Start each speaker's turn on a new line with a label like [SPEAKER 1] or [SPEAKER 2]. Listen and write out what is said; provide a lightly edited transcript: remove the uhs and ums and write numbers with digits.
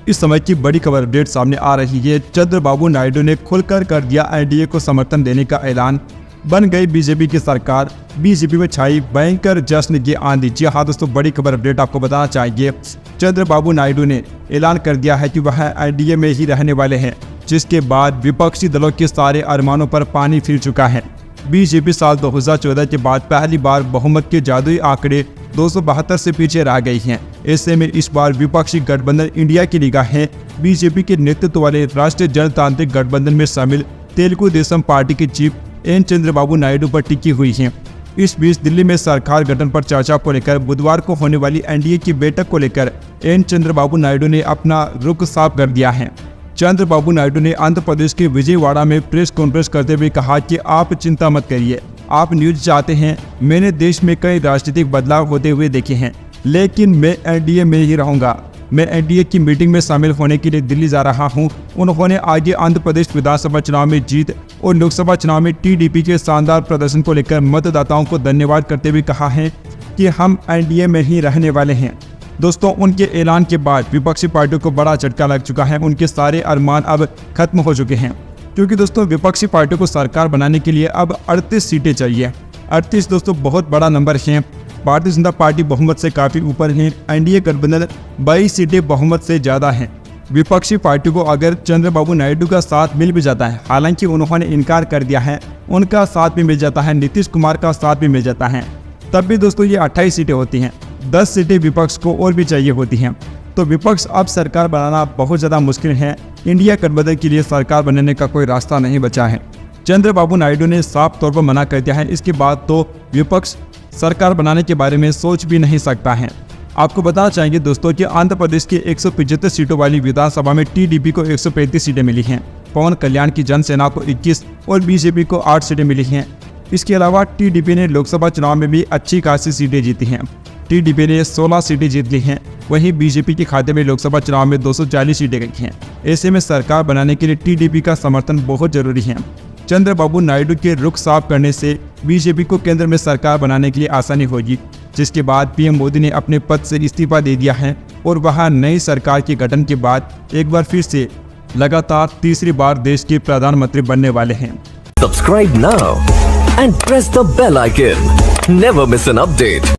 [SPEAKER 1] इस समय की बड़ी खबर अपडेट सामने आ रही है। चंद्रबाबू नायडू ने खुलकर कर दिया एनडीए को समर्थन देने का ऐलान। बन गई बीजेपी की सरकार, बीजेपी में छाई भयंकर जश्न की आंधी। जी हाँ दोस्तों, बड़ी खबर अपडेट आपको बताना चाहिए। चंद्रबाबू नायडू ने ऐलान कर दिया है कि वह एनडीए में ही रहने वाले हैं, जिसके बाद विपक्षी दलों के सारे अरमानों पर पानी फिर चुका है। बीजेपी साल 2014 के बाद पहली बार बहुमत के जादुई आंकड़े 272 से पीछे रह गई हैं। ऐसे में इस बार विपक्षी गठबंधन इंडिया की निगाहें बीजेपी के नेतृत्व वाले राष्ट्रीय जनतांत्रिक गठबंधन में शामिल तेलुगु देशम पार्टी के चीफ एन चंद्रबाबू नायडू पर टिकी हुई हैं। इस बीच दिल्ली में सरकार गठन पर चर्चा को लेकर बुधवार को होने वाली एनडीए की बैठक को लेकर एन चंद्रबाबू नायडू ने अपना रुख साफ कर दिया है। चंद्रबाबू नायडू ने आंध्र प्रदेश के विजयवाड़ा में प्रेस कॉन्फ्रेंस करते हुए कहा कि आप चिंता मत करिए, आप न्यूज चाहते हैं। मैंने देश में कई राजनीतिक बदलाव होते हुए देखे हैं, लेकिन मैं एनडीए में ही रहूंगा। मैं एनडीए की मीटिंग में शामिल होने के लिए दिल्ली जा रहा हूं। उन्होंने आगे आंध्र प्रदेश विधानसभा चुनाव में जीत और लोकसभा चुनाव में टीडीपी के शानदार प्रदर्शन को लेकर मतदाताओं को धन्यवाद करते हुए कहा है कि हम एनडीए में ही रहने वाले हैं। दोस्तों, उनके ऐलान के बाद विपक्षी पार्टियों को बड़ा झटका लग चुका है। उनके सारे अरमान अब खत्म हो चुके हैं, क्योंकि दोस्तों विपक्षी पार्टियों को सरकार बनाने के लिए अब 38 सीटें चाहिए। 38 दोस्तों बहुत बड़ा नंबर है। भारतीय जनता पार्टी बहुमत से काफ़ी ऊपर है। एनडीए गठबंधन 22 सीटें बहुमत से ज़्यादा हैं। विपक्षी पार्टी को अगर चंद्रबाबू नायडू का साथ मिल भी जाता है, हालांकि उन्होंने इनकार कर दिया है, उनका साथ भी मिल जाता है, नीतीश कुमार का साथ भी मिल जाता है, तब भी दोस्तों ये 28 सीटें होती हैं। 10 सीटें विपक्ष को और भी चाहिए होती हैं। तो विपक्ष अब सरकार बनाना बहुत ज़्यादा मुश्किल है। इंडिया गठबंधन के लिए सरकार बनाने का कोई रास्ता नहीं बचा है। चंद्रबाबू नायडू ने साफ तौर पर मना कर दिया है। इसके बाद तो विपक्ष सरकार बनाने के बारे में सोच भी नहीं सकता है। आपको बताना चाहेंगे दोस्तों कि आंध्र प्रदेश की 175 सीटों वाली विधानसभा में टीडीपी को 135 सीटें मिली हैं। पवन कल्याण की जनसेना को 21 और बीजेपी को 8 सीटें मिली हैं। इसके अलावा टीडीपी ने लोकसभा चुनाव में भी अच्छी खासी सीटें जीती हैं। टीडीपी ने 16 सीटें जीत ली हैं। वहीं बीजेपी के खाते में लोकसभा चुनाव में 240 सीटें गई हैं। ऐसे में सरकार बनाने के लिए टीडीपी का समर्थन बहुत जरूरी है। चंद्रबाबू नायडू के रुख साफ करने से बीजेपी को केंद्र में सरकार बनाने के लिए आसानी होगी, जिसके बाद पीएम मोदी ने अपने पद से इस्तीफा दे दिया है और वहां नई सरकार के गठन के बाद एक बार फिर से लगातार तीसरी बार देश के प्रधानमंत्री बनने वाले हैं।
[SPEAKER 2] Subscribe now and press the bell icon. Never miss an update.